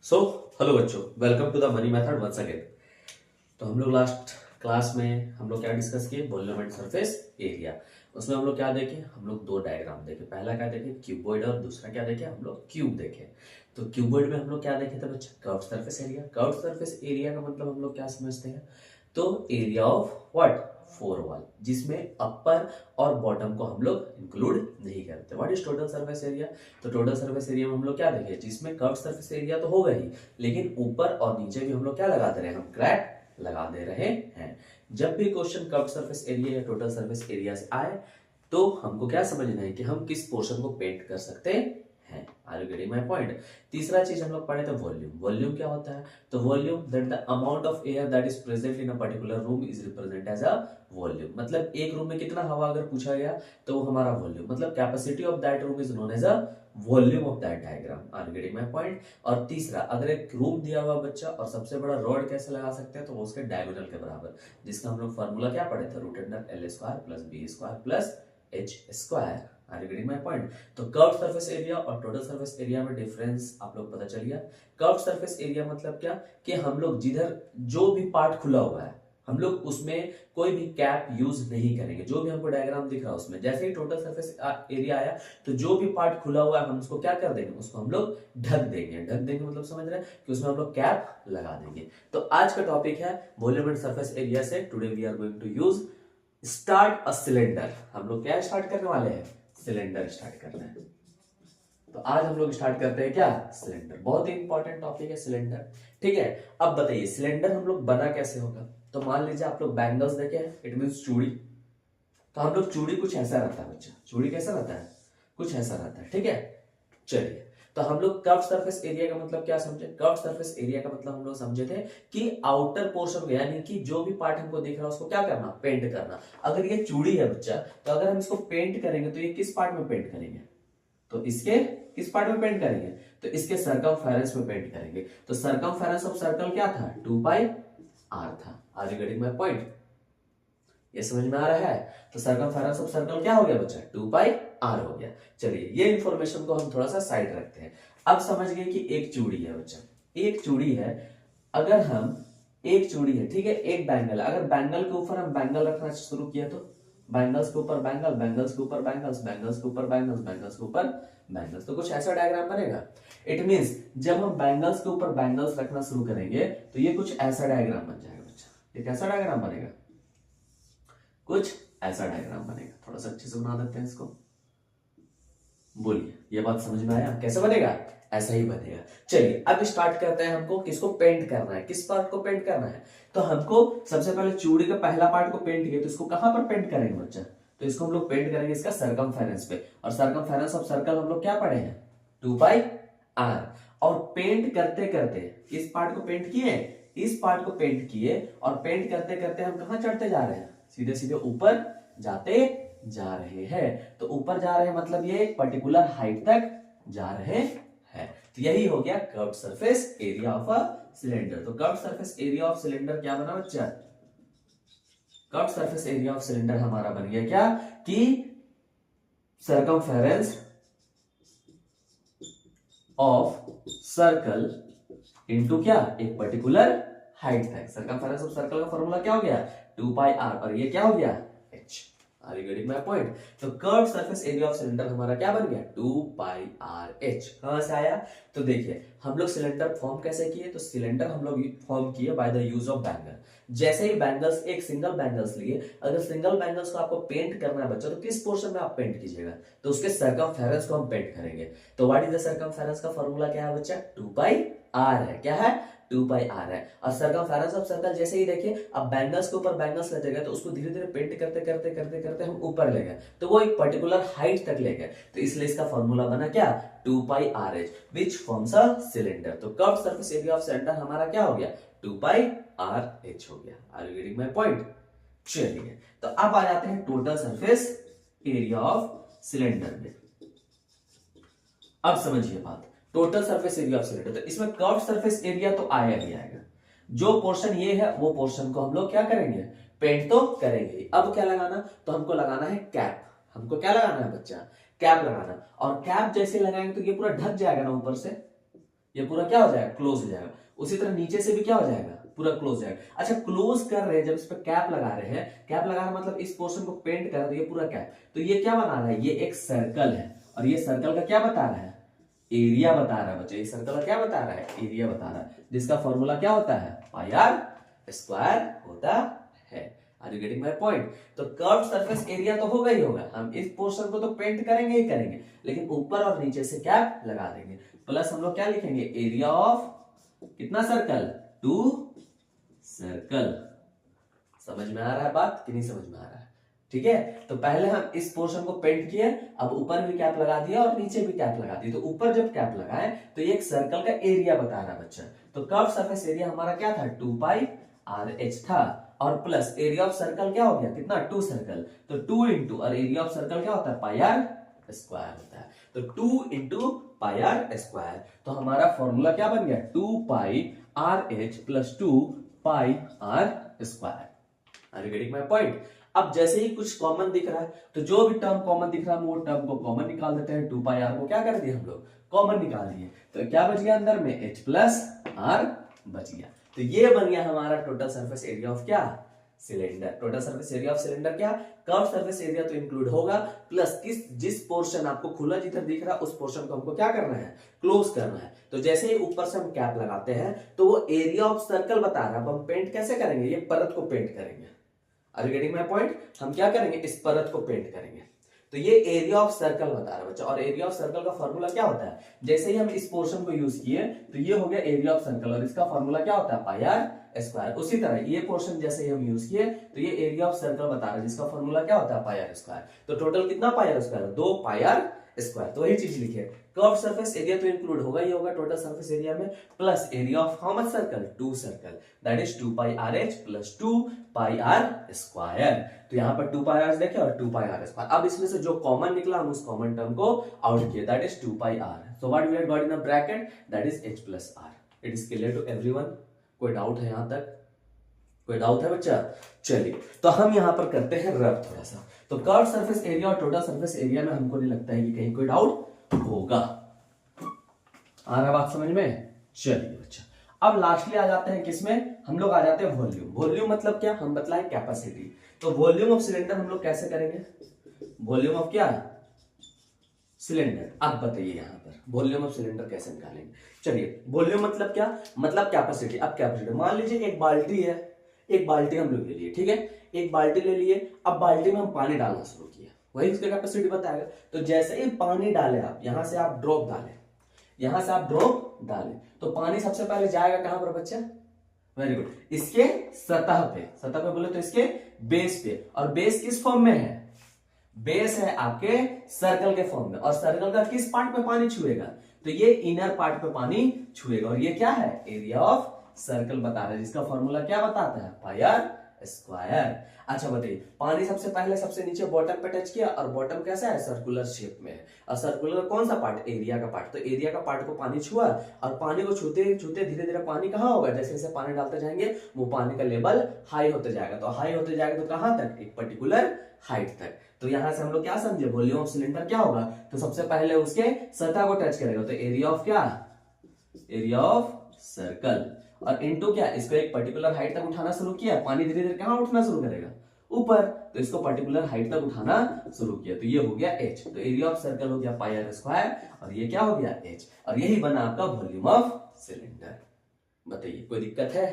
सो hello बच्चों, welcome to the money method once again. तो हम लोग लास्ट क्लास में हम लोग क्या डिस्कस किए, वॉल्यूम एंड सरफेस एरिया। उसमें हम लोग क्या देखे, हम लोग दो डायग्राम देखे। पहला क्या देखे, क्यूबॉइड, और दूसरा क्या देखे, हम लोग क्यूब देखे। तो क्यूबॉइड में हम लोग क्या देखे थे बच्चा, curved surface area. Curved surface area का मतलब हम लोग क्या समझते हैं, तो area of what, four wall, जिसमें अपर और बॉटम को हम लोग इंक्लूड नहीं करते। What is total surface area, तो टोटल सरफेस एरिया में हम लोग क्या देखे, जिसमें कर्व सरफेस एरिया तो होगा ही, लेकिन ऊपर और नीचे भी हम लोग क्या लगा दे रहे हैं, हम क्रैक लगा दे रहे हैं। जब भी क्वेश्चन कर्व सरफेस एरिया या टोटल सरफेस एरिया से आए तो हमको क्या समझना है कि हम किस पोर्शन को पेंट कर सकते हैं। Are you getting my point. तीसरा चीज हम लोग पढ़े थे वॉल्यूम। वॉल्यूम क्या होता है, तो volume that the amount of air that is present in a particular room is represent as a volume. मतलब एक रूम में कितना हवा अगर पूछा गया तो वो हमारा वॉल्यूम, मतलब capacity of that room is known as a volume of that diagram. Are getting my point. और तीसरा, अगर एक रूम दिया हुआ बच्चा और सबसे बड़ा रॉड कैसे लगा सकते हैं, तो वो उसके डायगोनल के बराबर, जिसका हम लोग फार्मूला क्या पढ़े थे, root under L square plus B square plus H square. Are you getting my point. तो कर्व सरफेस एरिया और टोटल सरफेस एरिया में डिफरेंस आप लोग पता चल गया। कर्व सरफेस एरिया मतलब क्या, कि हम लोग जिधर जो भी पार्ट खुला हुआ है हम लोग उसमें कोई भी कैप यूज नहीं करेंगे। जो भी हमको डायग्राम दिख रहा है उसमें, जैसे ही टोटल सरफेस एरिया आया तो जो भी पार्ट खुला हुआ है हम उसको क्या कर देंगे, उसको हम लोग ढक देंगे। ढक देंगे मतलब समझ रहे हैं कि उसमें हम लोग कैप लगा देंगे। तो आज का टॉपिक है वॉल्यूम एंड सरफेस एरिया से। Today we are going to use start a cylinder. हम लोग क्या स्टार्ट करने वाले हैं, सिलेंडर स्टार्ट करना है। तो आज हम लोग स्टार्ट करते हैं क्या, सिलेंडर। बहुत ही इंपॉर्टेंट टॉपिक है सिलेंडर। ठीक है, अब बताइए सिलेंडर हम लोग बना कैसे होगा। तो मान लीजिए आप लोग बैंगल्स देखे, इट मीन चूड़ी। तो हम लोग चूड़ी कुछ ऐसा रहता है बच्चा, चूड़ी कैसा रहता है, कुछ ऐसा रहता है। ठीक है, चलिए। तो हम लोग कर्व सरफेस एरिया का मतलब क्या समझे, कर्व सरफेस एरिया का मतलब हम लोग समझे थे कि आउटर पोर्शन, यानी कि जो भी पार्ट हमको दिख रहा है उसको क्या करना, पेंट करना। अगर ये चूड़ी है बच्चा, तो अगर हम इसको पेंट करेंगे तो ये किस पार्ट में पेंट करेंगे, तो इसके किस पार्ट में पेंट करेंगे, तो इसके सरकमफेरेंस में पेंट करेंगे। तो सरकमफेरेंस ऑफ सर्कल क्या था, 2 पाई आर था। Are you getting my point, ये समझ में आ रहा है। तो सरकमफेरेंस ऑफ सर्कल क्या हो गया बच्चा, 2 पाई आर हो गया। चलिए ये इंफॉर्मेशन को हम थोड़ा सा साइड रखते हैं। अब समझ गए कि एक चूड़ी है बच्चा, एक चूड़ी है। अगर हम एक चूड़ी है, ठीक है, एक बैंगल, अगर बैंगल के ऊपर हम बैंगल रखना शुरू किया तो बैंगल्स के ऊपर बैंगल, बैंगल्स के ऊपर बैंगल्स, बैंगल्स के ऊपर बैंगल्स, बैंगल्स के ऊपर बैंगल्स, तो कुछ ऐसा डायग्राम बनेगा। इट मींस जब हम बैंगल्स के ऊपर बैंगल्स रखना शुरू करेंगे तो ये कुछ ऐसा डायग्राम बन जाएगा बच्चा। ये कैसा डायग्राम बनेगा, कुछ ऐसा डायग्राम बनेगा। थोड़ा सा अच्छे से बना देते हैं इसको। बोलिए, ये बात समझ में आया, कैसे बनेगा, ऐसा ही बनेगा। चलिए अब स्टार्ट करते हैं। हमको किसको पेंट करना है, किस पार्ट को पेंट करना है। तो हमको सबसे पहले चूड़ी का पहला पार्ट को पेंट किया, तो इसको कहां पर पेंट करेंगे बच्चा, तो इसको हम लोग पेंट करेंगे इसका सरकमफेरेंस पे। और सरकमफेरेंस ऑफ सर्कल हम लोग क्या पढ़े हैं, 2 पाई आर। और पेंट करते करते इस पार्ट को पेंट किए, इस पार्ट को पेंट किए, और पेंट करते करते हम कहां चढ़ते जा रहे हैं, सीधे सीधे ऊपर जाते जा रहे हैं। तो ऊपर जा रहे हैं मतलब ये एक पर्टिकुलर हाइट तक जा रहे हैं। तो यही हो गया curved surface area of a cylinder. तो curved surface area of cylinder क्या बना बच्चा, curved surface area of cylinder हमारा बन गया क्या, कि सरकमफेरेंस ऑफ सर्कल इनटू क्या, एक पर्टिकुलर हाइट तक। सरकमफेरेंस ऑफ सर्कल का फॉर्मूला क्या हो गया, 2 पाई आर, और ये क्या हो गया, h। Are you getting my point. तो curved surface area of cylinder हमारा क्या बन गया, 2 पाई आर एच। कहां से आया, तो देखिए हम लोग सिलेंडर फॉर्म कैसे किए, तो सिलेंडर हम लोग फॉर्म किए by the use of bangle. जैसे ही बैंगल्स, एक सिंगल बैंगल्स लिए, अगर सिंगल बैंगल्स को आपको पेंट करना है बच्चा, तो किस पोर्शन में आप पेंट कीजिएगा, तो उसके सरकमफेरेंस को हम पेंट करेंगे। तो व्हाट इज द सरकमफेरेंस का फॉर्मूला क्या है बच्चा, 2 पाई आर है। क्या है, 2 पाई आर है। और सरकमफेरेंस ऑफ सर्कल जैसे ही देखिए, अब बैंगल्स के ऊपर बैंगल्स लेते गए तो उसको धीरे धीरे पेंट करते करते करते करते हम ऊपर ले गए, तो वो एक पर्टिकुलर हाइट तक ले गए। तो इसलिए इसका फॉर्मूला बना क्या, 2 pi r h, which forms a cylinder. तो curved surface area of cylinder हमारा क्या हो गया, 2 पाई आर एच हो गया। Are you getting my point. चलिए तो अब आ जाते हैं total surface area of cylinder में। अब समझिए बात, total surface area of cylinder, तो इसमें कर्व्ड सरफेस एरिया तो आया ही आएगा। जो पोर्शन ये है वो पोर्शन को हम लोग क्या करेंगे, पेंट तो करेंगे। अब क्या लगाना, तो हमको लगाना है कैप। हमको क्या लगाना है बच्चा, कैप लगाना। और कैप जैसे लगाएंगे तो ये पूरा ढक जाएगा ना ऊपर से, ये पूरा क्या हो जाएगा, क्लोज हो जाएगा। उसी तरह नीचे से भी क्या हो जाएगा, पूरा क्लोज हो जाएगा। अच्छा क्लोज कर रहे हैं, जब इस पर कैप लगा रहे हैं, कैप लगा रहे हैं मतलब इस पोर्शन को पेंट कर रहे हैं, तो ये पूरा कैप, तो ये क्या बना रहा है, ये एक सर्कल है, और ये सर्कल का क्या बता रहा है, एरिया बता रहा है बच्चे। ये सर्कल का क्या बता रहा है, एरिया बता रहा है, जिसका फॉर्मूला क्या होता है, पाई आर स्क्वायर होता है। Are you getting my point. तो कर्व सरफेस एरिया तो होगा ही होगा, हम इस पोर्शन को तो पेंट करेंगे ही करेंगे, लेकिन ऊपर और नीचे से कैप लगा देंगे, प्लस हम लोग क्या लिखेंगे, एरिया ऑफ कितना सर्कल, 2 सर्कल। समझ में आ रहा है बात कि नहीं समझ में आ रहा है, ठीक है। तो पहले हम इस पोर्शन को पेंट किए, अब ऊपर भी कैप लगा दिया और नीचे भी कैप लगा दी। तो ऊपर जब कैप लगाए तो ये एक सर्कल का एरिया बता रहा है बच्चा। तो कर्व सरफेस एरिया हमारा क्या था, 2 पाई आर एच था, और प्लस एरिया ऑफ सर्कल क्या हो गया, कितना, 2 सर्कल, तो 2 इंटू, और एरिया ऑफ सर्कल क्या होता है, पाई आर स्क्वायर होता है, तो 2 इंटू पाई आर स्क्वायर। तो हमारा फॉर्मूला क्या बन गया, 2 pi r h plus 2 pi r square. Are you getting my point. अब जैसे ही कुछ कॉमन दिख रहा है, तो जो भी टर्म कॉमन दिख रहा है वो टर्म को कॉमन निकाल देते हैं। 2 पाई आर को क्या कर दिए हम लोग, कॉमन निकाल दिए, तो क्या बच गया अंदर में, h प्लस आर बच गया। तो ये बन गया हमारा टोटल सरफेस एरिया ऑफ क्या, cylinder. Total surface area of cylinder क्या, कर्व सरफेस एरिया तो इंक्लूड होगा, प्लस जिस पोर्शन आपको खुला जिधर दिख रहा है उस पोर्शन को हमको क्या करना है, क्लोज करना है। तो जैसे ही ऊपर से हम कैप लगाते हैं तो वो एरिया ऑफ सर्कल बता रहा है। अब हम पेंट कैसे करेंगे, ये परत को पेंट करेंगे। Are you getting my point. हम क्या करेंगे, इस परत को पेंट करेंगे, तो ये एरिया ऑफ सर्कल बता रहा है बच्चा। और एरिया ऑफ सर्कल का फॉर्मूला क्या होता है, जैसे ही हम इस पोर्शन को यूज किए तो ये हो गया एरिया ऑफ सर्कल, और इसका फॉर्मूला क्या होता है, पाई आर स्क्वायर। उसी तरह ये पोर्शन जैसे ही हम यूज किए तो ये एरिया ऑफ सर्कल बता रहा है, जिसका फॉर्मूला क्या होता है, पाई आर स्क्वायर। तो टोटल कितना pi r square, 2 pi r square. तो वही चीज लिखे, कर्व सरफेस एरिया तो इंक्लूड होगा ही होगा टोटल सरफेस एरिया में, plus area of how much circle, 2 circle, that is 2 pi r h plus 2 pi r square. तो यहाँ पर 2 पाई आर देखे और 2 पाई आर स्क्वायर। अब इसमें से जो कॉमन निकला हम उस कॉमन टर्म को आउट किए, that is 2 pi r. So what we have got in a bracket, that is h plus r. It is clear to everyone. कोई डाउट है यहां तक, कोई डाउट है बच्चा। चलिए तो हम यहां पर करते हैं रब थोड़ा सा। तो कर्व सरफेस एरिया और टोटल सरफेस एरिया में हमको नहीं लगता है कि कहीं कोई डाउट होगा। आ रहा बात समझ में। चलिए बच्चा अब लास्टली आ जाते हैं किसमें, हम लोग आ जाते हैं वॉल्यूम। वॉल्यूम मतलब क्या, हम बतलाएं कैपेसिटी। तो वॉल्यूम ऑफ सिलेंडर हम लोग कैसे करेंगे, वॉल्यूम ऑफ क्या, सिलेंडर। अब बताइए यहां पर वॉल्यूम ऑफ सिलेंडर कैसे निकालेंगे। चलिए वॉल्यूम मतलब क्या, मतलब कैपेसिटी। अब कैपेसिटी मान लीजिए एक बाल्टी है, एक बाल्टी हम लोग ले लिए, ठीक है, एक बाल्टी ले लिए। अब बाल्टी में हम पानी डालना शुरू किया, वही उसकी कैपेसिटी बताएगा। तो जैसे ही पानी डाले आप, यहां से आप ड्रॉप डालें, यहां से आप ड्रॉप डालें, तो पानी सबसे पहले जाएगा कहां पर बच्चा, वेरी गुड, इसके सतह पे। सतह पे बोले तो इसके बेस पे। और बेस किस फॉर्म में है, बेस है आपके सर्कल के फॉर्म में। और सर्कल का किस पार्ट पे पानी छुएगा, तो ये इनर पार्ट पे पानी छुएगा। और ये क्या है, एरिया ऑफ सर्कल बता रहा है, जिसका फॉर्मूला क्या बताता है, पाई आर स्क्वायर। अच्छा बताइए, पानी सबसे पहले सबसे नीचे बॉटम पे टच किया, और बॉटम कैसा है, सर्कुलर शेप में है। और सर्कुलर कौन सा पार्ट, एरिया का पार्ट। तो एरिया का पार्ट को पानी छुआ, और पानी को छूते छूते धीरे धीरे पानी कहां होगा, जैसे जैसे पानी डालते जाएंगे वो पानी का लेवल हाई होते जाएगा। तो हाई होते जाएगा तो कहां तक, एक पर्टिकुलर हाइट तक। तो यहां से हम लोग क्या समझे, वॉल्यूम ऑफ सिलेंडर क्या होगा, तो सबसे पहले उसके सतह को टच करेगा, तो एरिया ऑफ क्या, एरिया ऑफ सर्कल। और इनटू क्या, इसको एक पर्टिकुलर हाइट तक उठाना शुरू किया, पानी धीरे धीरे कहां उठना शुरू करेगा, ऊपर, तो इसको पर्टिकुलर हाइट तक उठाना शुरू किया, तो ये हो गया h। तो एरिया ऑफ सर्कल हो गया पाई आर स्क्वायर, और ये क्या हो गया h। और यही बना आपका वॉल्यूम ऑफ सिलेंडर। बताइए कोई दिक्कत है,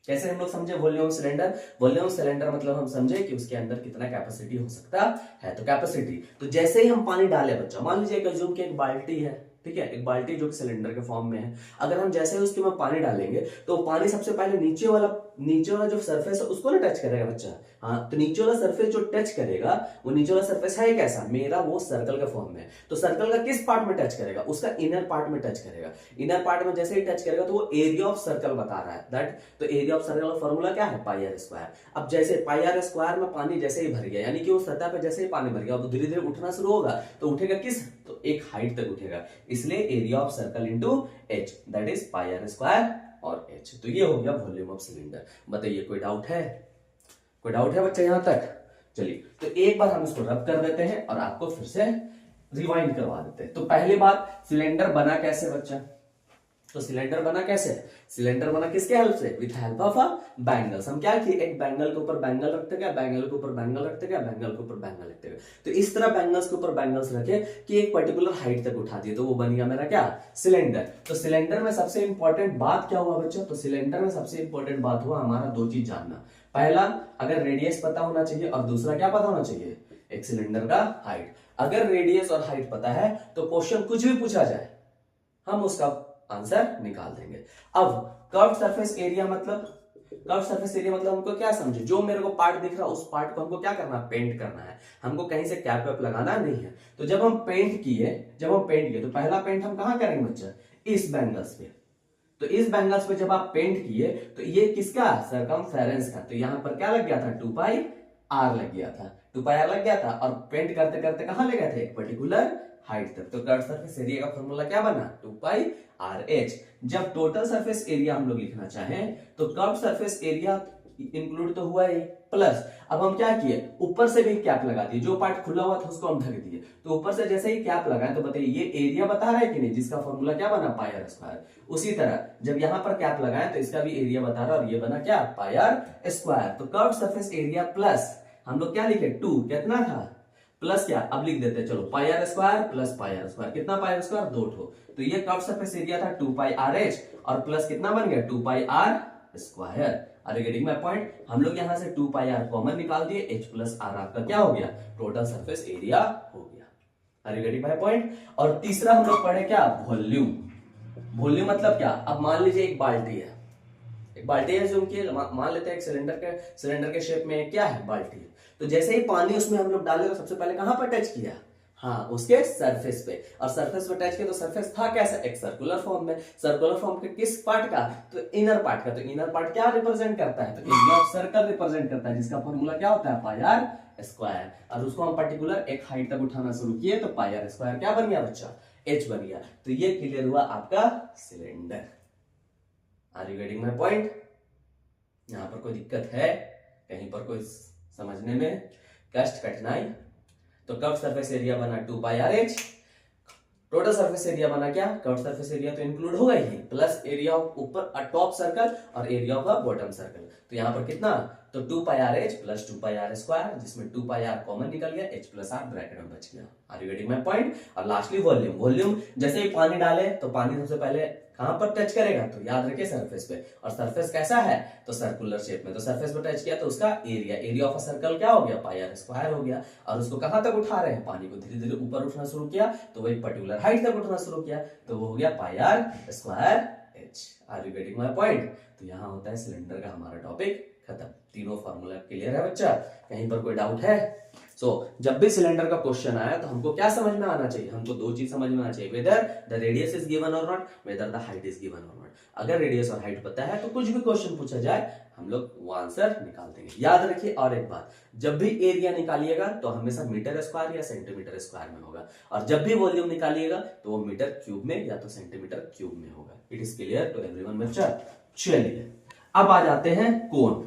कैसे हम लोग समझे वॉल्यूम सिलेंडर। वॉल्यूम सिलेंडर मतलब हम समझे कि उसके अंदर कितना कैपेसिटी हो सकता है। तो कैपेसिटी, तो जैसे ही हम पानी डाले बच्चा, मान लीजिए अज्यूम कि एक बाल्टी है, ठीक है, एक बाल्टी जो कि सिलेंडर के फॉर्म में है। अगर हम जैसे ही उसके में पानी डालेंगे तो पानी सबसे पहले नीचे वाला जो सरफेस है उसको ना टच करेगा बच्चा। हाँ, तो नीचे वाला सरफेस जो टच करेगा, वो नीचे वाला सरफेस है कैसा, मेरा वो सर्कल के फॉर्म में। तो सर्कल का किस पार्ट में टच करेगा, उसका इनर पार्ट में टच करेगा। इनर पार्ट में जैसे ही टच करेगा तो वो एरिया ऑफ सर्कल बता रहा है, दैट। तो एरिया ऑफ सर्कल का फॉर्मूला क्या है, पाई आर स्क्वायर। अब जैसे पाई आर स्क्वायर में पानी जैसे ही भर गया, यानी कि वो सतह पे जैसे ही पानी भर गया, अब धीरे धीरे उठना शुरू होगा, तो उठेगा किस, तो एक हाइट तक उठेगा। इसलिए area of circle into h, that is pi r square और h। तो ये हो गया वॉल्यूम ऑफ सिलेंडर। बताइए कोई डाउट है, कोई डाउट है बच्चा यहां तक। चलिए तो एक बार हम इसको रब कर देते हैं और आपको फिर से रिवाइंड करवा देते हैं। तो पहली बात, सिलेंडर बना कैसे बच्चा, तो सिलेंडर बना कैसे? सिलेंडर बना किसके हेल्प से? With help of a bangles. हम क्या किए, एक बैंगल के ऊपर बैंगल रखते गए, बैंगल के ऊपर बैंगल रखते गए, बैंगल के ऊपर बैंगल रखते गए। तो इस तरह बैंगल्स के ऊपर बैंगल्स रखे कि एक पर्टिकुलर हाइट तक उठा दिए, तो वो बन गया मेरा क्या? सिलेंडर। तो सिलेंडर में सबसे इंपॉर्टेंट बात क्या हुआ बच्चों? तो सिलेंडर में सबसे इंपॉर्टेंट बात हुआ हमारा दो चीज जानना। पहला, अगर रेडियस पता होना चाहिए, और दूसरा क्या पता होना चाहिए? एक सिलेंडर का हाइट। अगर रेडियस और हाइट पता है तो क्वेश्चन कुछ भी पूछा जाए हम उसका आंसर निकाल देंगे। अब कर्व सरफेस एरिया मतलब, कर्व सरफेस एरिया मतलब हमको क्या समझे? जो मेरे को पार्ट दिख रहा है उस पार्ट को हमको क्या करना है? पेंट करना है। हमको कहीं से कैप वेप लगाना नहीं है। तो जब हम पेंट किए तो पहला पेंट हम कहां करेंगे बच्चा? इस बैंगल्स पे। तो इस बैंगल्स पे जब आप पेंट किए तो ये किसका? सरकमफेरेंस का। तो यहां पर क्या लग गया था? 2 पाई आर लग गया था। 2 पाई आर लग गया था, और पेंट करते करते कहां ले गए थे? एक पर्टिकुलर हाइट तक। तो कर्व सरफेस एरिया का फॉर्मूला क्या बना? 2 पाई आर एच। जब टोटल सरफेस एरिया हम लोग लिखना चाहें तो कर्व सरफेस एरिया इंक्लूड तो हुआ ही, प्लस अब हम क्या किए? ऊपर से भी कैप लगा दिए। जो पार्ट खुला हुआ था उसको हम ढक दिए। तो ऊपर से जैसे ही कैप लगाए तो बताइए ये एरिया बता रहा है कि नहीं? जिसका फॉर्मूला क्या बना? पाई आर स्क्वायर। उसी तरह जब यहां पर कैप लगाए तो इसका भी एरिया बता रहा है, और ये बना क्या? पाई आर स्क्वायर। तो कर्व सरफेस एरिया प्लस हम लोग क्या लिखे? 2 कितना था? प्लस क्या? अब लिख देते हैं, चलो pi r square plus pi r square. कितना पाई आर स्क्वायर? 2 ठो। तो ये कर्व सरफेस एरिया था 2 पाई आर एच, और प्लस कितना बन गया? 2 pi r square. Are you getting my point? हम लोग यहां से 2 पाई आर कॉमन निकाल दिए, एच प्लस आर आपका क्या हो गया? टोटल सरफेस एरिया हो गया। Are you getting my point? और तीसरा हम लोग पढ़े क्या? वॉल्यूम। वॉल्यूम मतलब क्या? अब मान लीजिए एक बाल्टी है, एक बाल्टी है जो कि मान लेते हैं एक सिलेंडर के शेप में क्या है? बाल्टी है। तो जैसे ही पानी उसमें हम लोग डाले तो सबसे पहले कहां पर टच किया? हाँ, उसके सरफेस पे। और सरफेस पे टच किया तो सरफेस था कैसा? एक सर्कुलर फॉर्म में। सर्कुलर फॉर्म के किस पार्ट का? तो इनर पार्ट का। तो इनर पार्ट क्या रिप्रेजेंट करता है? तो एरिया ऑफ सर्कल रिप्रेजेंट करता है, जिसका फॉर्मूला क्या होता है? Pi r square. और उसको हम पर्टिकुलर एक हाइट तक उठाना शुरू किए तो पाई आर स्क्वायर क्या बन गया बच्चा? एच बन गया। तो ये क्लियर हुआ आपका cylinder. Are you getting my point? यहां पर कोई दिक्कत है? कहीं पर कोई समझने में कष्ट, कठिनाई? तो कर्व सरफेस एरिया बना 2 pi r h. Total surface area बना क्या? कर्व सरफेस एरिया तो इंक्लूड होगा ही, प्लस एरिया ऑफ ऊपर टॉप सर्कल और एरिया ऑफ बॉटम सर्कल। तो यहां पर कितना? तो 2 pi r h plus 2 pi r square, जिसमें 2 पाई आर कॉमन निकल गया, एच प्लस आर ब्रैकेट में बच गया। Are you getting my point? और लास्टली वॉल्यूम। वॉल्यूम जैसे ही पानी डाले तो पानी सबसे पहले कहां पर टच करेगा? तो याद रखिए सरफेस पे। और सरफेस कैसा है? तो सर्कुलर शेप में। तो सरफेस पे टच किया तो उसका एरिया ऑफ अ सर्कल क्या हो गया? पाई आर स्क्वायर हो गया। और उसको कहां तक उठा रहे हैं? पानी को धीरे धीरे ऊपर उठना शुरू किया तो वो एक पर्टिकुलर हाइट तक उठना शुरू किया, तो वो हो गया pi r square h. Are you getting my point? तो यहां होता है सिलेंडर का हमारा टॉपिक खत्म। तीनों फार्मूला क्लियर है बच्चा? कहीं पर कोई डाउट है? जब भी सिलेंडर का क्वेश्चन आया तो हमको क्या समझ में आना चाहिए? हमको दो चीज समझ में आना चाहिए, whether the radius is given और not, whether the height is given और नॉट। अगर रेडियस और हाइट पता है तो कुछ भी क्वेश्चन पूछा जाए हम लोग वो आंसर निकाल देंगे। याद रखिए और एक बात, जब भी एरिया निकालिएगा तो हमेशा मीटर स्क्वायर या सेंटीमीटर स्क्वायर में होगा, और जब भी वॉल्यूम निकालिएगा तो वो मीटर क्यूब में या तो सेंटीमीटर क्यूब में होगा। It is clear to everyone बच्चा? चलिए अब आ जाते हैं कोण।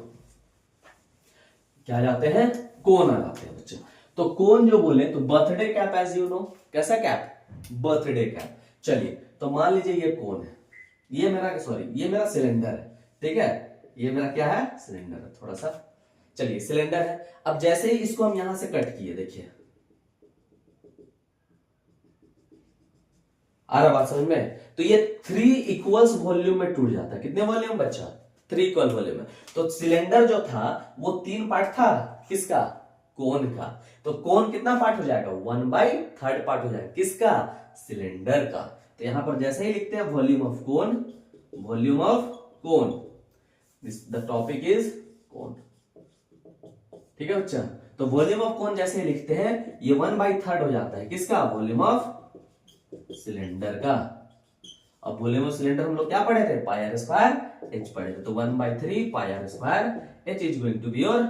क्या जाते हैं? कोण आ जाते हैं बच्चे। तो कोण जो बोले तो birthday cap, as you know, कैसा कैप? Birthday cap. चलिए तो मान लीजिए ये कोण है, ये मेरा सिलेंडर है, ठीक है? ये मेरा क्या है? सिलेंडर है। थोड़ा सा चलिए सिलेंडर है। अब जैसे ही इसको हम यहां से कट किए, देखिए आ रहा बात समझ में? तो ये 3 इक्वल्स वॉल्यूम में टूट जाता है। कितने वॉल्यूम बच्चा? 3 इक्वल वॉल्यूम में। तो सिलेंडर जो था वो 3 पार्ट था, किसका? कोण का। तो कोण कितना पार्ट हो जाएगा? 1/3 पार्ट हो जाएगा, किसका? सिलेंडर का। तो यहां पर जैसे ही लिखते हैं वॉल्यूम ऑफ कोण, वॉल्यूम ऑफ कोण, द टॉपिक इज कोण, ठीक है बच्चा? तो वॉल्यूम ऑफ कोण जैसे ही लिखते हैं ये 1/3 हो जाता है, किसका? वॉल्यूम ऑफ सिलेंडर का। अब वॉल्यूम ऑफ सिलेंडर हम लोग क्या पढ़े थे? पाई आर स्क्वायर एच पढ़े थे। तो 1/3 pi r square h is going to be your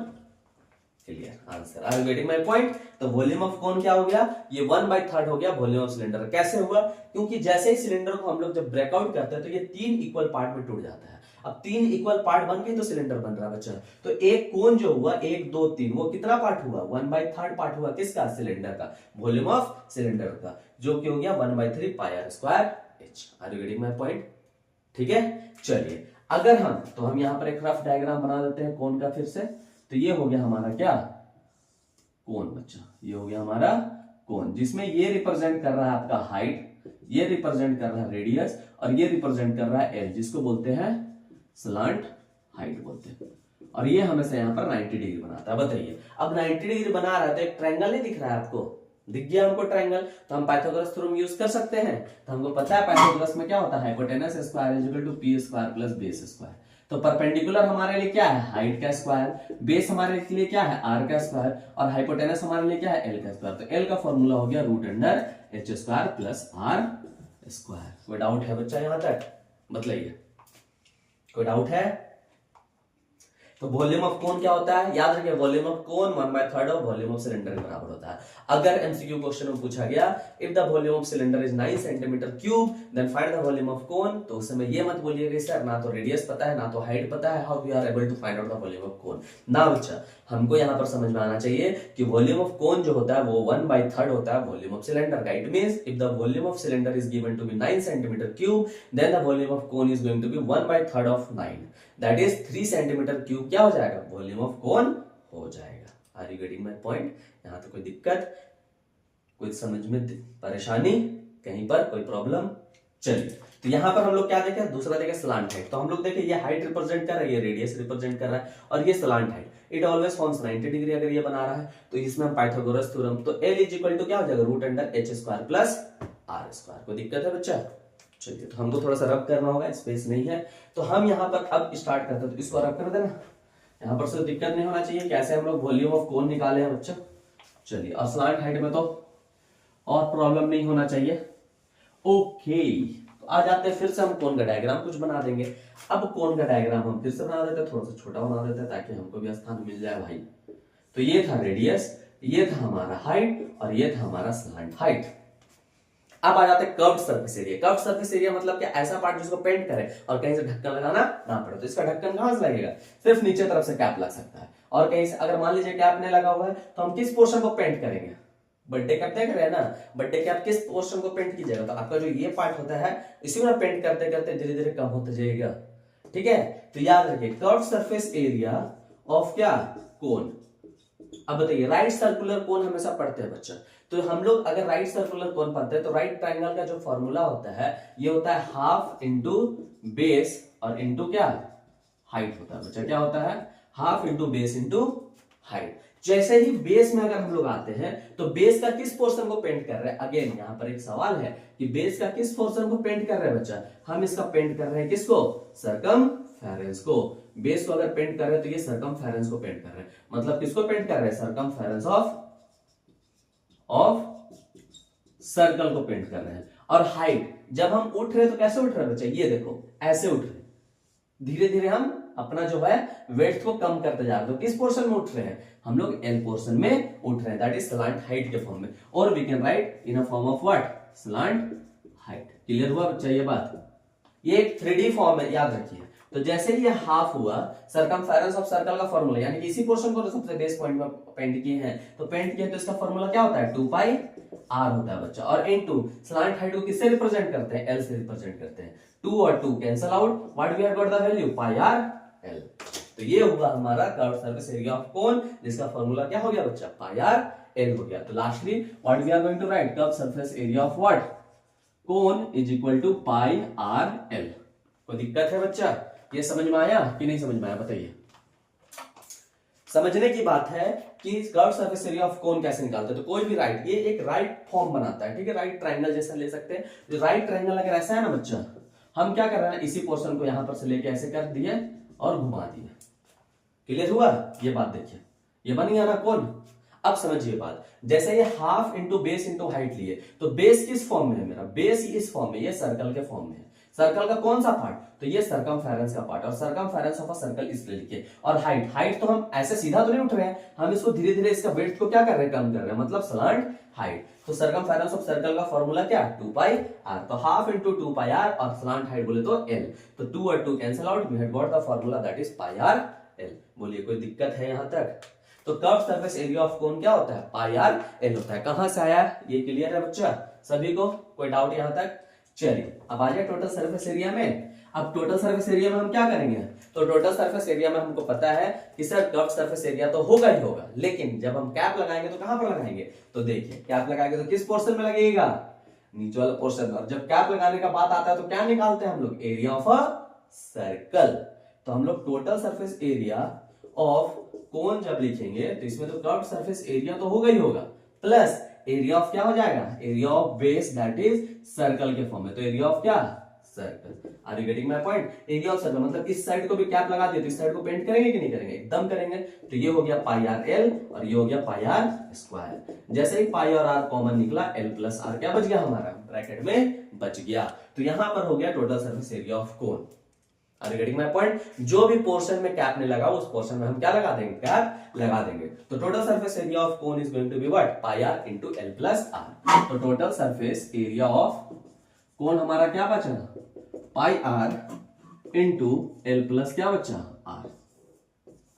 clear answer. Are you getting my point? तो वॉल्यूम ऑफ कोण क्या हो गया? ये 1/3 हो गया वॉल्यूम ऑफ सिलेंडर। कैसे हुआ? क्योंकि जैसे ही सिलेंडर को हम लोग जब ब्रेकआउट करते हैं तो ये 3 इक्वल पार्ट में टूट जाता है। अब 3 इक्वल पार्ट बन गए तो सिलेंडर बन रहा बच्चा। तो एक कोण जो हुआ 1 2 3, वो कितना पार्ट हुआ? 1/3 पार्ट हुआ, किसका? सिलेंडर का, वॉल्यूम ऑफ सिलेंडर का, जो कि हो गया 1/3 pi r square h. Are you getting my point? ठीक है, चलिए अगर हम यहाँ पर एक रफ डायग्राम बना देते हैं कोन का फिर से। तो ये हो गया हमारा क्या, कोन बच्चा, ये हो गया हमारा कोन, जिसमें ये रिप्रेजेंट कर रहा है आपका हाइट, ये रिप्रेजेंट कर रहा है रेडियस, और ये रिप्रेजेंट कर रहा है एल, जिसको बोलते हैं स्लांट हाइट बोलते हैं। और ये हमेशा यहाँ पर 90 डिग्री बनाता है। बताइए, अब 90 डिग्री बना रहा है तो एक ट्रायंगल नहीं दिख रहा है आपको, दिख गया हमको ट्रायंगल, तो हम पाइथागोरस थ्योरम यूज कर सकते हैं। तो हमको पता है पाइथागोरस में क्या होता है, hypotenuse square is equal to P square plus base square. तो परपेंडिकुलर हमारे लिए क्या है, हाइट का स्क्वायर, बेस हमारे लिए क्या है, आर का स्क्वायर, और हाइपोटेनस हमारे लिए क्या है, एल का स्क्वायर। तो एल का फॉर्मूला हो गया root under H square plus are square. कोई डाउट है बच्चा यहां तक, बताइए, कोई डाउट है? तो वॉल्यूम ऑफ कोन क्या होता है, याद रखिए, volume of cone 1/3 of volume of cylinder के बराबर होता है। अगर एमसीक्यू क्वेश्चन में पूछा गया if the volume of cylinder is 9 centimetre cube then find the volume of cone, तो उस समय ये मत बोलिएगा सर ना तो रेडियस पता है ना तो हाइट पता है, how we are able to find out the volume of cone. ना बच्चा, हमको यहाँ पर समझ में आना चाहिए कि वॉल्यूम ऑफ कोन जो होता है वो 1/3 होता है वॉल्यूम ऑफ सिलेंडर का। It means if the volume of cylinder is given to be 9 centimetre cube then the volume of cone is going to be 1/3 of 9, that is 3 centimetre cube क्या हो जाएगा, वॉल्यूम ऑफ कोन हो जाएगा। Are you getting my point? यहाँ तो कोई दिक्कत, कोई समझ में परेशानी, कहीं पर कोई प्रॉब्लम? चलिए, तो यहां पर हम लोग क्या देखें, दूसरा देखें स्लांट हाइट। तो हम लोग देखें ये हाइट रिप्रेजेंट कर रहा है, ये रेडियस रिप्रेजेंट कर रहा है, और ये slant height, it always forms 90 degree अगर ये बना रहा है। तो इसमें हम पाइथागोरस थ्योरम, तो एल इज इक्वल टू क्या हो जाएगा, root under H square plus are square. कोई दिक्कत है बच्चा? चलिए, तो हमको थोड़ा सा रब करना होगा, स्पेस नहीं है, तो हम यहाँ पर अब स्टार्ट करते हैं। तो इसको रब कर देना, यहाँ पर से दिक्कत नहीं होना चाहिए। कैसे हम लोग वॉल्यूम ऑफ कोन निकाले हैं बच्चा? चलिए, और स्लांट हाइट में तो और प्रॉब्लम नहीं होना चाहिए। ओके, तो आ जाते हैं फिर से हम कोन का डायग्राम कुछ बना देंगे। अब कोन का डायग्राम हम फिर से बना देते हैं, थोड़ा सा छोटा बना देते हैं ताकि हमको भी स्थान मिल जाए भाई। तो ये था रेडियस, ये था हमारा हाइट, और ये था हमारा स्लांट हाइट। अब आ जाते हैं curved surface area. Curved surface area मतलब क्या, ऐसा पार्ट जिसको पेंट करे और कहीं से ढक्कन लगाना ना पड़े। तो इसका ढक्कन कहां से लगेगा, सिर्फ नीचे तरफ से कैप लग सकता है, और कहीं से अगर मान लीजिए कैप नहीं लगा हुआ है तो हम किस पोर्शन को पेंट करेंगे, बर्थडे कैप देख रहे हैं ना, बर्थडे कैप किस पोर्शन को पेंट कीजिएगा, तो आपका जो ये पार्ट होता है इसी में पेंट करते करते धीरे धीरे कम होता जाएगा। ठीक है, तो याद रखिए कर्व्ड सरफेस एरिया ऑफ क्या, कोन। अब बताइए, राइट सर्कुलर कोन हमेशा पढ़ते हैं बच्चा। तो हम लोग अगर राइट सर्कुलर कोन पढ़ते हैं तो राइट ट्रायंगल का जो फॉर्मूला होता है ये होता है हाफ इंटू बेस और इंटू क्या, हाइट होता है बच्चा। क्या होता है, half into base into height. जैसे ही बेस में अगर हम लोग आते हैं तो बेस का किस पोर्शन को पेंट कर रहे हैं, अगेन यहां पर एक सवाल है कि बेस का किस पोर्शन को पेंट कर रहे हैं बच्चा। हम इसका पेंट कर रहे हैं किसको, सरकमफेरेंस को। बेस को अगर पेंट कर रहे हैं तो ये सरकमफेरेंस को पेंट कर रहे हैं, मतलब किसको पेंट कर रहे हैं, सरकमफेरेंस ऑफ सर्कल को पेंट कर रहे हैं। और हाइट, जब हम उठ रहे हैं तो कैसे उठ रहे हैं बच्चा, ये देखो ऐसे उठ रहे हैं, धीरे धीरे हम अपना जो है वेट को कम करते जा रहे हैं। तो किस पोर्शन में उठ रहे हैं, हम लोग एल पोर्शन में उठ रहे हैं, दैट इज स्लांट हाइट के फॉर्म में, और we can write in a form of what, slant height. Clear हुआ बच्चा ये बात? ये एक 3D फॉर्म है, याद रखिए। तो जैसे ही ये हाफ हुआ, सरकमफेरेंस ऑफ सर्कल का फॉर्मूला, यानी कि इसी पोर्शन को तो सबसे बेस पॉइंट में पेंट किए हैं, तो पेंट किए तो इसका फॉर्मूला क्या होता है, 2 पाई आर होता है बच्चा। और इनटू स्लांट हाइट को किससे रिप्रेजेंट करते हैं, एल से रिप्रेजेंट करते हैं। 2 और 2 cancel out, what we have got the value, pi r l. तो ये हुआ हमारा curved surface area of cone, जिसका फॉर्मूला क्या हो गया बच्चा, पाई आर एल हो गया। तो lastly what we are going to write, curved surface area of what, cone is equal to pi r l. कोई दिक्कत है बच्चा, ये समझ में आया कि नहीं समझ में आया, बताइए। समझने की बात है कि कर्व्ड सरफेस एरिया ऑफ कोन कैसे निकालते हैं। तो कोई भी राइट, ये एक राइट फॉर्म बनाता है, ठीक है, राइट ट्रायंगल जैसा ले सकते हैं। जो राइट ट्रायंगल अगर ऐसा है ना बच्चा, हम क्या कर रहे हैं, इसी पोर्शन को यहां पर से लेके ऐसे कर दिए और घुमा दिए। क्लियर हुआ, ये बात देखिए, ये बन गया ना कोन। अब समझिए बात, जैसे ये half into base into height लिए, तो बेस किस फॉर्म में है मेरा, बेस इस फॉर्म में, ये सर्कल के फॉर्म में है। सर्कल का कौन सा पार्ट, तो ये सरकमफेरेंस का पार्ट, और सरकमफेरेंस ऑफ अ सर्कल इसलिए लिखे। और हाइट, हाइट तो हम ऐसे सीधा तो नहीं उठ रहे हैं, हम इसको धीरे धीरे इसका वेट को क्या कर रहे हैं, कम कर रहे हैं, मतलब स्लांट हाइट। तो सरकमफेरेंस ऑफ सर्कल का फॉर्मूला क्या, 2 पाई आर। तो हाफ इंटू 2 पाई आर, और स्लांट हाइट बोले तो एल। तो 2 और 2 cancel out, we have got the formula that is pi r l. बोलिए कोई दिक्कत है यहां तक? तो curved surface area of cone क्या होता है, पाई आर एल होता है। कहां से आया, ये क्लियर है बच्चा सभी को, कोई डाउट यहां तक? चलिए अब आ जाए टोटल सरफेस एरिया में। अब टोटल सरफेस एरिया में हम क्या करेंगे, तो टोटल सरफेस एरिया में हमको पता है कि सर कर्व सरफेस एरिया तो होगा ही होगा, लेकिन जब हम कैप लगाएंगे तो कहां पर लगाएंगे, तो देखिए कैप लगाएंगे तो किस पोर्शन में लगेगा, नीचे वाला पोर्शन में। और जब कैप लगाने का बात आता है तो क्या निकालते हैं हम लोग, एरिया ऑफ अ सर्कल। तो हम लोग टोटल सरफेस एरिया ऑफ कोन जब लिखेंगे तो इसमें तो कर्व सरफेस एरिया तो होगा ही होगा, प्लस एरिया ऑफ क्या हो जाएगा, area of base that is circle के फॉर्म में। तो एरिया ऑफ क्या, circle. Are you getting my point, area of circle मतलब इस साइड को भी कैप लगा दिया तो इस साइड को पेंट करेंगे कि नहीं करेंगे, एकदम करेंगे। तो ये हो गया पाई आर एल और ये हो गया पाई आर स्क्वायर। जैसे ही पाई और आर कॉमन निकला, एल प्लस आर क्या बच गया हमारा, ब्रैकेट में बच गया। तो यहां पर हो गया total surface area of cone. Are you getting my point, जो भी पोर्शन में कैप नहीं लगा उस पोर्शन में हम क्या लगा देंगे, कैप लगा देंगे। तो total surface area of cone is going to be what, pi r into l plus r. तो total surface area of cone हमारा क्या बचा, pi r into l plus क्या बचा, आर।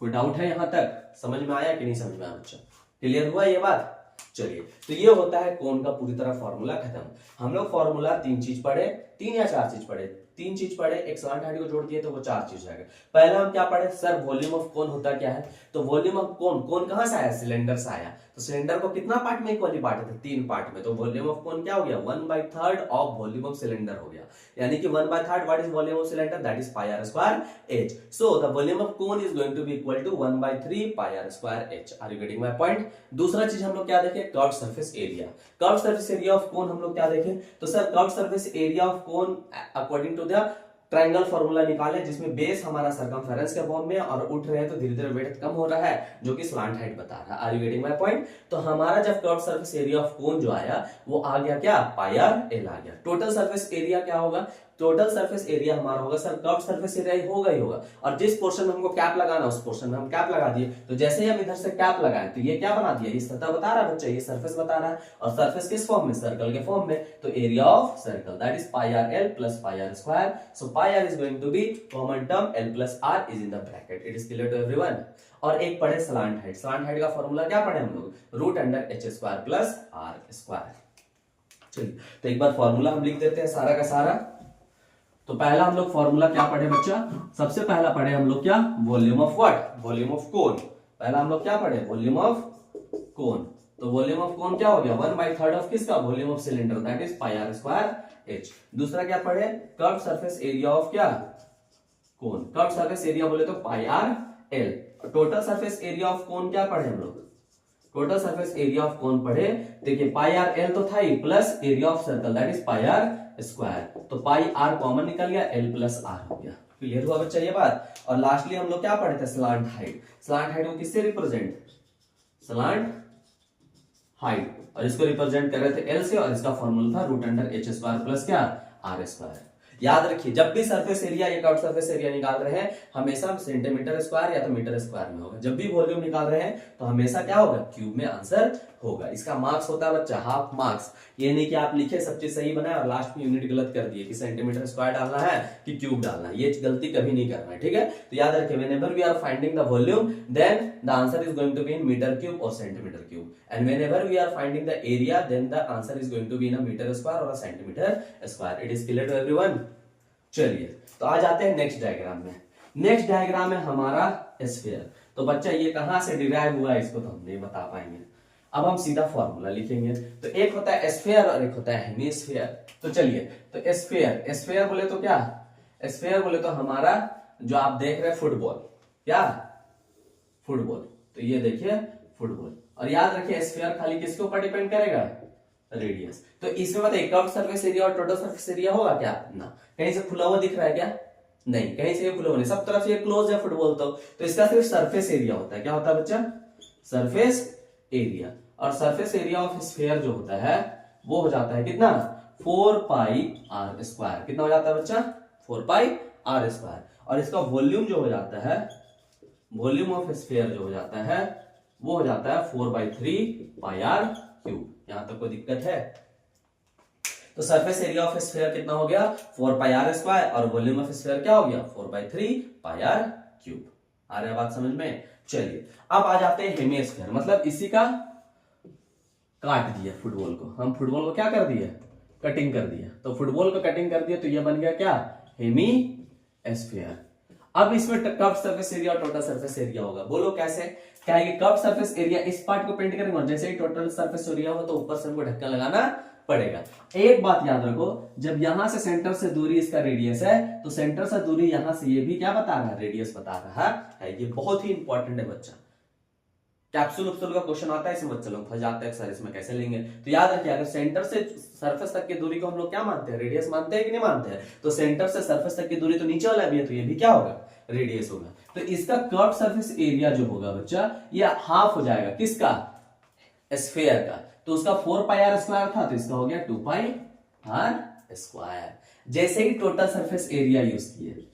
कोई डाउट है यहां तक, समझ में आया कि नहीं समझ में आया बच्चा, क्लियर हुआ ये बात। चलिए, तो ये होता है कोन का पूरी तरह फॉर्मूला खत्म। हम लोग फॉर्मूला 3 चीज पढ़े, 3 या 4 चीज पढ़े, 3 चीज पढ़े, एक स्लैंट हाइट को जोड़ दिए तो वो 4 चीज जाएगा। पहला हम क्या पढ़े, सर वॉल्यूम ऑफ कोन होता क्या है, तो वॉल्यूम ऑफ कोन, कोन कहां से आया, सिलेंडर से आया। तो सिलेंडर को कितना पार्ट में इक्वली बांटे थे, 3 पार्ट में। तो वॉल्यूम ऑफ कोन क्या हो गया, 1/3 ऑफ वॉल्यूम ऑफ सिलेंडर हो गया, यानी कि 1/3 what is volume of cylinder, that is pi r square h. So the volume of cone is going to be equal to 1/3 pi r square h. Are you getting my point. दूसरा चीज हम लोग क्या देखें, curve surface area. Curve surface area of cone हम लोग क्या देखें, तो sir curve surface area of cone according to the triangle formula निकाले, जिसमें बेस हमारा सर्कमफेरेंस के फॉर्म में और उठ रहे हैं तो धीरे धीरे वेट कम हो रहा है, जो कि स्लांट हाइट बता रहा है। Are you getting my point. तो हमारा जब curve surface area of cone जो आया वो आ गया क्या, पाई आर एल आ गया। टोटल सरफेस एरिया क्या होगा, टोटल सरफेस एरिया हमारा होगा सर कर्व सरफेस एरिया होगा ही होगा, और जिस पोर्शन में हमको कैप लगाना उस पोर्शन में हम कैप लगा दिए। तो जैसे ही हम इधर से कैप लगाए तो ये क्या बना दिया, ये सतह बता रहा है बच्चा, ये सरफेस बता रहा है, और सरफेस किस फॉर्म में, सर्कल के फॉर्म में। तो area of circle that is pi r l plus pi r square. So pi r is going to be common term, l plus r is in the bracket. It is clear to everyone. और एक पढ़े slant height. Slant height का formula क्या पढ़े हम लोग, root under H square plus are square. चलिए, तो एक बार फॉर्मूला हम लिख देते हैं सारा का सारा। तो पहला हम लोग फॉर्मूला क्या पढ़े बच्चा, सबसे पहला पढ़े हम लोग क्या, volume of what, volume of कोन। पहला हम लोग क्या पढ़े, वॉल्यूम ऑफ कोन। तो वॉल्यूम ऑफ कोन क्या हो गया, 1/3 ऑफ किसका, volume of cylinder that is pi r square h. दूसरा क्या पढ़े, कर्व सरफेस एरिया ऑफ क्या, कोन। कर्व सरफेस एरिया बोले तो pi r l. Total surface area of cone क्या पढ़े हम लोग, total surface area of cone पढ़े। देखिए पाई आर एल तो था ही, plus area of circle that is pi r square. तो पाई आर कॉमन निकल गया, एल प्लस आर हो गया। क्लियर हुआ बच्चा ये बात। और लास्टली हम लोग क्या पढ़े थे, स्लांट हाइट। स्लांट हाइट को किससे रिप्रेजेंट, स्लांट हाइट, और इसको रिप्रेजेंट कर रहे थे एल से, और इसका फॉर्मूला था root under H square plus क्या, आर स्क्वायर। याद रखिए जब भी सरफेस एरिया या कर्व सरफेस एरिया निकाल रहे हैं हमेशा सेंटीमीटर स्क्वायर या तो मीटर स्क्वायर में होगा। जब भी वॉल्यूम निकाल रहे हैं तो हमेशा क्या होगा, क्यूब में आंसर होगा। इसका मार्क्स होता है बच्चा हाफ मार्क्स। ये नहीं कि आप लिखे सब चीज सही बनाए और लास्ट में यूनिट गलत कर दिए कि सेंटीमीटर स्क्वायर डालना है कि क्यूब डालना है, ये गलती कभी नहीं करना है, ठीक है। तो याद रखिए whenever we are finding the volume then the answer is going to be in metre cube और centimetre cube, and whenever we are finding the area then the answer is going to be in a metre square और a centimetre square. It is clear to everyone. चलिए तो आ जाते हैं next diagram में। Next diagram है हमारा sphere. तो बच्चा ये कहां से डिराइव हुआ है इसको तो हम नहीं बता पाएंगे। अब हम सीधा फॉर्मूला लिखेंगे। तो एक होता है स्फीयर और एक होता है हेमिस्फीयर। तो चलिए, तो स्फीयर, स्फीयर बोले तो क्या, स्फीयर बोले तो हमारा जो आप देख रहे हैं फुटबॉल, क्या फुटबॉल। तो ये देखिए फुटबॉल, और याद रखिए स्फीयर खाली किसके ऊपर डिपेंड करेगा, रेडियस। तो इसमें बताइए कर्व सरफेस एरिया और टोटल सरफेस एरिया होगा क्या, ना। कहीं से खुला हुआ दिख रहा है क्या, नहीं, कहीं से खुला हुआ नहीं, सब तरफ से ये क्लोज है फुटबॉल। तो इसका सिर्फ सरफेस एरिया होता है। क्या होता है बच्चा, सरफेस एरिया। और सरफेस एरिया ऑफ स्फीयर जो होता है वो हो जाता है कितना, 4 पाई आर स्क्वायर। कितना हो जाता है बच्चा, 4 पाई आर स्क्वायर। और इसका वॉल्यूम जो हो जाता है, वॉल्यूम ऑफ स्फीयर जो हो जाता है वो हो जाता है 4/3 पाई आर क्यूब। यहां तक कोई दिक्कत है। तो सरफेस एरिया ऑफ स्फीयर कितना हो गया, 4 पाई आर स्क्वायर, और वॉल्यूम ऑफ स्फीयर क्या हो गया, 4/3 पाई आर क्यूब। आ रहा है बात समझ में। चलिए अब आ जाते हैं हेमिस्फीयर, मतलब इसी का काट दिया फुटबॉल को। हम फुटबॉल को क्या कर दिया, कटिंग कर दिया। तो फुटबॉल को कटिंग कर दिया तो ये बन गया क्या, हेमी स्फीयर। अब इसमें कर्व सरफेस एरिया और टोटल सरफेस एरिया होगा। बोलो कैसे? क्या है कि कर्व सरफेस एरिया इस पार्ट को पेंट करेंगे और जैसे ही टोटल सरफेस एरिया हो तो ऊपर से हमको ढक्कन लगाना पड़ेगा। एक बात याद रखो, जब यहां से सेंटर से दूरी इसका रेडियस है तो सेंटर से दूरी यहां से ये भी क्या बता रहा है? रेडियस बता रहा है। ये बहुत ही इंपॉर्टेंट है बच्चा। कैप्सूल उपसूल का क्वेश्चन आता है इसमें बच्चे लोग फंस जाते हैं सर इसमें कैसे लेंगे। तो याद रखिए, अगर सेंटर से सरफेस तक की दूरी को हम लोग क्या मानते हैं? रेडियस मानते हैं कि नहीं मानते हैं? तो सेंटर से सरफेस तक की दूरी तो नीचे वाला भी है, तो ये भी क्या होगा? रेडियस होगा। तो इसका कर्व सरफेस एरिया जो होगा बच्चा, ये हाफ हो जाएगा किसका? स्फीयर का। तो उसका 4 पाई आर स्क्वायर था, तो इसका हो गया 2 पाई आर स्क्वायर। जैसे ही टोटल सरफेस एरिया यूज किए,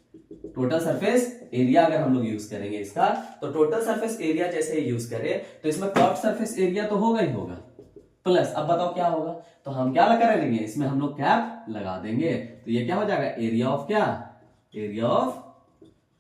टोटल सरफेस एरिया अगर हम लोग यूज करेंगे इसका, तो टोटल सरफेस एरिया जैसे यूज करें तो इसमें कर्व सरफेस एरिया तो होगा ही होगा, प्लस अब बताओ क्या होगा? तो हम क्या लगा लेंगे, इसमें हम लोग कैप लगा देंगे। तो ये क्या हो जाएगा? एरिया ऑफ क्या? Area of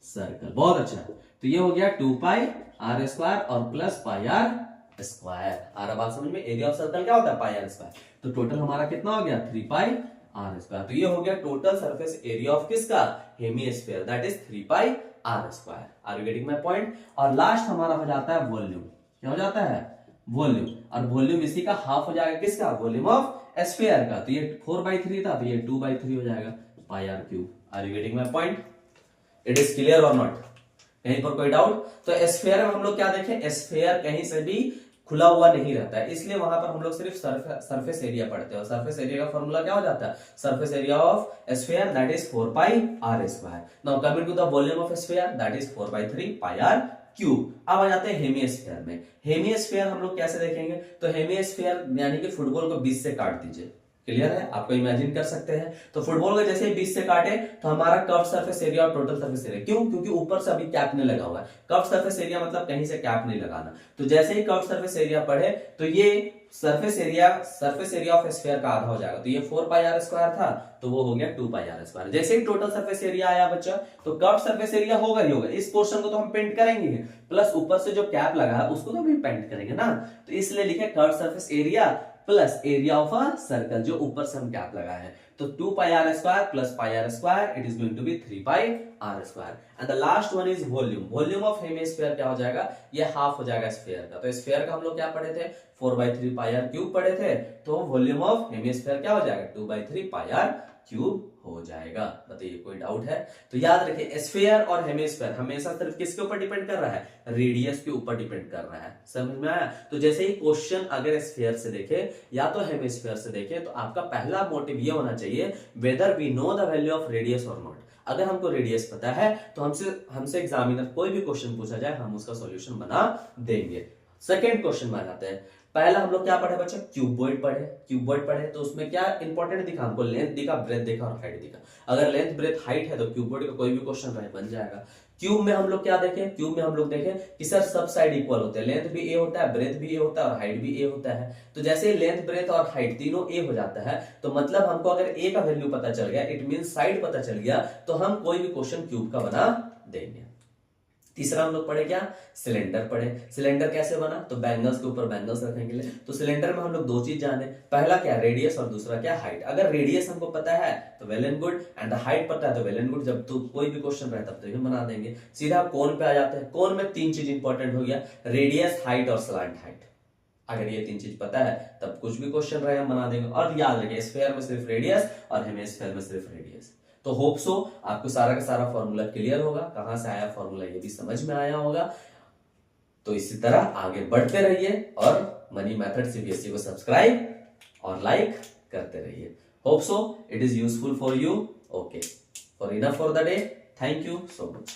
circle. बहुत अच्छा। तो ये हो गया 2 पाई आर स्क्वायर और प्लस पाई आर स्क्वायर। आ रहा बात समझ में? एरिया ऑफ सर्कल क्या होता है? Pi r square. तो टोटल हमारा कितना हो गया? 3 पाई आर स्क्वायर। तो ये हो गया टोटल सरफेस एरिया ऑफ किसका? Hemisphere, that is 3 pi r square. Are you getting my point? और लास्ट हमारा हो जाता है वॉल्यूम। क्या हो जाता है? वॉल्यूम। और वॉल्यूम इसी का हाफ हो जाएगा किसका? वॉल्यूम ऑफ स्फीयर का। तो ये 4/3 था, तो ये 2/3 हो जाएगा, pi r cube. Are you getting my point? It is clear और नॉट? कहीं पर कोई डाउट? तो स्फीयर में हम लोग क्या देखें, स्फीयर कहीं से भी खुला हुआ नहीं रहता है, इसलिए वहां पर हम लोग सिर्फ सरफेस एरिया पढ़ते हैं। और सरफेस एरिया का फॉर्मूला क्या हो जाता है? Surface area of sphere that is 4 pi r square. Now coming to the volume of sphere that is 4/3 pi r cube. अब आ जाते हैं हेमिस्फीयर में। हेमिस्फीयर हम लोग कैसे देखेंगे? तो हेमिस्फीयर यानी कि फुटबॉल को 20 से काट दीजिए। क्लियर है? आपको इमेजिन कर सकते हैं। तो फुटबॉल को जैसे ही 20 से काटे तो हमारा कर्व सरफेस एरिया और टोटल सरफेस एरिया, क्यों? क्योंकि ऊपर से अभी कैप नहीं लगा हुआ है। कर्व सरफेस एरिया मतलब कहीं से कैप नहीं लगाना। तो जैसे ही कर्व सरफेस एरिया पढ़े तो ये सरफेस एरिया ऑफ स्फीयर का आधा हो जाएगा। तो ये 4 पाई आर स्क्वायर था, तो वो हो गया 2 पाई आर स्क्वायर। जैसे ही टोटल सरफेस एरिया आया बच्चा, तो कर्व सरफेस एरिया होगा ही होगा। इस पोर्शन को तो हम पेंट करेंगे, प्लस ऊपर से जो कैप लगा है उसको तो भी पेंट करेंगे ना। तो इसलिए लिखे curve surface area plus area of a circle, जो ऊपर से हम कैप लगाए हैं। तो 2 pi r square plus pi r square, it is going to be 3 pi r square. And the last one is volume. Volume of hemisphere क्या हो जाएगा? ये हाफ हो जाएगा स्फीयर का। तो स्फीयर का हम लोग क्या पढ़े थे? 4/3 पाई आर क्यूब पढ़े थे। तो वॉल्यूम ऑफ हेमिस्फीयर क्या हो जाएगा? 2/3 पाई आर क्यूब हो जाएगा। बताइए कोई डाउट है? तो याद रखिए, स्फीयर और हेमिस्फीयर हमेशा सिर्फ किसके ऊपर डिपेंड कर रहा है? रेडियस के ऊपर डिपेंड कर रहा है। समझ में आया? तो जैसे ही क्वेश्चन अगर स्फीयर से देखे या तो हेमिस्फीयर से देखे, तो आपका पहला मोटिव ये होना चाहिए, whether we know the value of radius और नॉट। अगर हमको रेडियस पता है तो हमसे एग्जामिनर कोई भी क्वेश्चन पूछा जाए हम उसका सॉल्यूशन बना देंगे। सेकंड क्वेश्चन में आ जाते हैं। पहला हम लोग क्या पढ़े बच्चे? क्यूबॉइड पढ़े। क्यूबॉइड पढ़े तो उसमें क्या इंपॉर्टेंट दिखा हमको? लेंथ दिखा, ब्रेथ दिखा और हाइट दिखा। अगर लेंथ ब्रेथ हाइट है तो क्यूबॉइड का कोई भी क्वेश्चन रहे बन जाएगा। क्यूब में हम लोग क्या देखें? क्यूब में हम लोग देखें कि सर सब साइड इक्वल होते हैं, लेंथ भी ए होता है, ब्रेथ भी ए होता है और हाइट भी ए होता है। तो जैसे लेंथ ब्रेथ और हाइट तीनों ए हो जाता है, तो मतलब हमको अगर ए का वैल्यू पता चल गया, इट मीन साइड पता चल गया, तो हम कोई भी क्वेश्चन क्यूब का बना देंगे। तीसरा हम लोग पढ़े क्या? सिलेंडर पढ़े। सिलेंडर कैसे बना? तो बैंगल्स के ऊपर बैंगल्स रखने के लिए। तो सिलेंडर में हम लोग दो चीज जाने, पहला क्या? रेडियस और दूसरा क्या? हाइट। अगर रेडियस हमको पता है तो well and good, and height पता है तो वेल एंड गुड। जब तो कोई भी क्वेश्चन रहे तब तो ये बना देंगे। सीधा कोन पे आ जाते हैं। कोन में तीन चीज इंपॉर्टेंट हो गया, रेडियस, हाइट और स्लैंट हाइट। अगर ये तीन चीज पता है तब कुछ भी क्वेश्चन रहे हम बना देंगे। और याद रखिए, स्फीयर में सिर्फ रेडियस और हेमिस्फीयर में सिर्फ रेडियस। तो होप सो आपको सारा का सारा फॉर्मूला क्लियर होगा, कहां से आया फॉर्मूला ये भी समझ में आया होगा। तो इसी तरह आगे बढ़ते रहिए और मनी मेथड सीबीएसई को सब्सक्राइब और लाइक करते रहिए। Hope so it is useful for you. Okay, for enough for the day. Thank you so much.